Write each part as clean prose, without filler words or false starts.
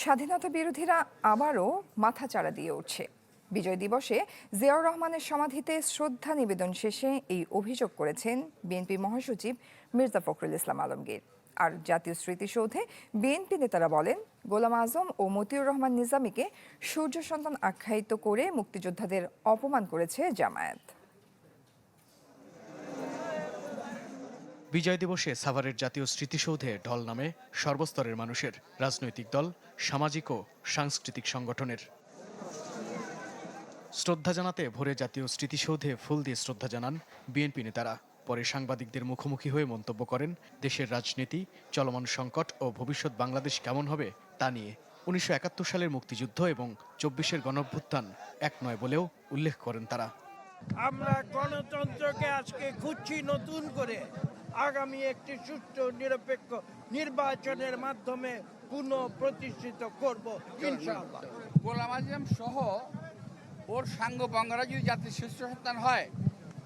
স্বাধীনতা বিরোধীরা আবারও মাথাচাড়া দিয়ে উঠছে। বিজয় দিবসে জিয়াউর রহমানের সমাধিতে শ্রদ্ধা নিবেদন শেষে এই অভিযোগ করেছেন বিএনপি মহাসচিব মির্জা ফখরুল ইসলাম আলমগীর। আর জাতীয় স্মৃতিসৌধে বিএনপি নেতারা বলেন, গোলাম আজম ও মতিউর রহমান নিজামীকে সূর্য সন্তান আখ্যায়িত করে মুক্তিযোদ্ধাদের অপমান করেছে জামায়াত। বিজয় দিবসে সাভারের জাতীয় স্মৃতিসৌধে ঢল নামে সর্বস্তরের মানুষের, রাজনৈতিক দল, সামাজিক ও সাংস্কৃতিক সংগঠনের। শ্রদ্ধা জানাতে ভোরে জাতীয় স্মৃতিসৌধে ফুল দিয়ে শ্রদ্ধা জানান বিএনপি নেতারা। পরে সাংবাদিকদের মুখোমুখি হয়ে মন্তব্য করেন দেশের রাজনীতি, চলমান সংকট ও ভবিষ্যৎ বাংলাদেশ কেমন হবে তা নিয়ে। ১৯৭১ সালের মুক্তিযুদ্ধ এবং ২৪-এর গণঅভ্যুত্থান এক নয় বলেও উল্লেখ করেন তারা। আমরা গণতন্ত্রকে আজকে খুঁজছি নতুন করে, আগামী একটি সুষ্ঠু নিরপেক্ষ নির্বাচনের মাধ্যমে পুনঃ প্রতিষ্ঠিত করব ইনশাআল্লাহ। গোলাম আজম সহ ওর সাঙ্গ বঙ্গরা যদি জাতির শ্রেষ্ঠ সন্তান হয়,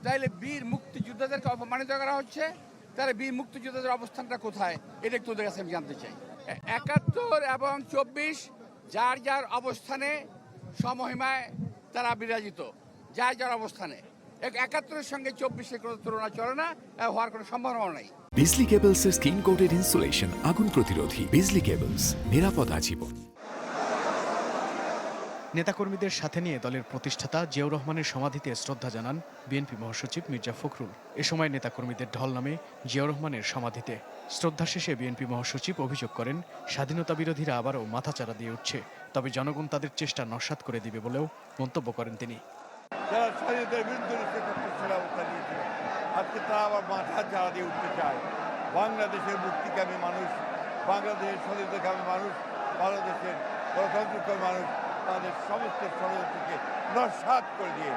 তাহলে বীর মুক্তিযোদ্ধাদেরকে অপমানিত করা হচ্ছে। তাহলে বীর মুক্তিযোদ্ধাদের অবস্থানটা কোথায়, এটা একটু ওদের কাছে আমি জানতে চাই। ৭১ এবং ২৪ যার যার অবস্থানে সমহিমায় তারা বিরাজিত, যার যার অবস্থানে। ৭১-এর সঙ্গে ২৪-এর কোনো তুলনা চলে না, হওয়ার কোনো সম্ভাবনা নেই। বিজলি কেবলস এর স্কিন কোটেড ইনসুলেশন আগুন প্রতিরোধী। বিজলি কেবলস, নিরাপদ আজীবন। নেতাকর্মীদের সাথে নিয়ে দলের প্রতিষ্ঠাতা জিয়াউর রহমানের সমাধিতে শ্রদ্ধা জানান বিএনপি মহাসচিব মির্জা ফখরুল। এ সময় নেতাকর্মীদের ঢল নামে জিয়াউর রহমানের সমাধিতে। শ্রদ্ধা শেষে বিএনপি মহাসচিব অভিযোগ করেন, স্বাধীনতা বিরোধীরা আবারও মাথাচাড়া দিয়ে উঠছে, তবে জনগণ তাদের চেষ্টা নস্যাৎ করে দিবে বলেও মন্তব্য করেন তিনি। যারা স্বাধীনতার বিরুদ্ধে অবস্থা নিয়েছিল, আজকে তারা আবার মাথাচাড়া দিয়ে উঠতে চায়। বাংলাদেশের মুক্তিকামী মানুষ, বাংলাদেশের স্বাধীনতাকামী মানুষ, বাংলাদেশের গণতন্ত্রকামী মানুষ তাদের সমস্ত ষড়যন্ত্রকে নস্যাৎ করে দিয়ে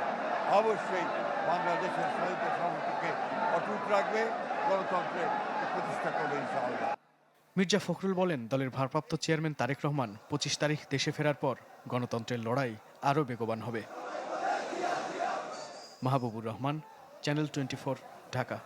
অবশ্যই বাংলাদেশের স্বাধীনতা সামর্থ্যকে অটুট রাখবে, গণতন্ত্রের প্রতিষ্ঠা করবে ইনশাআল্লাহ। মির্জা ফখরুল বলেন, দলের ভারপ্রাপ্ত চেয়ারম্যান তারেক রহমান ২৫ তারিখ দেশে ফেরার পর গণতন্ত্রের লড়াই আরও বেগবান হবে। মাহবুবুর রহমান, চ্যানেল 24, ঢাকা।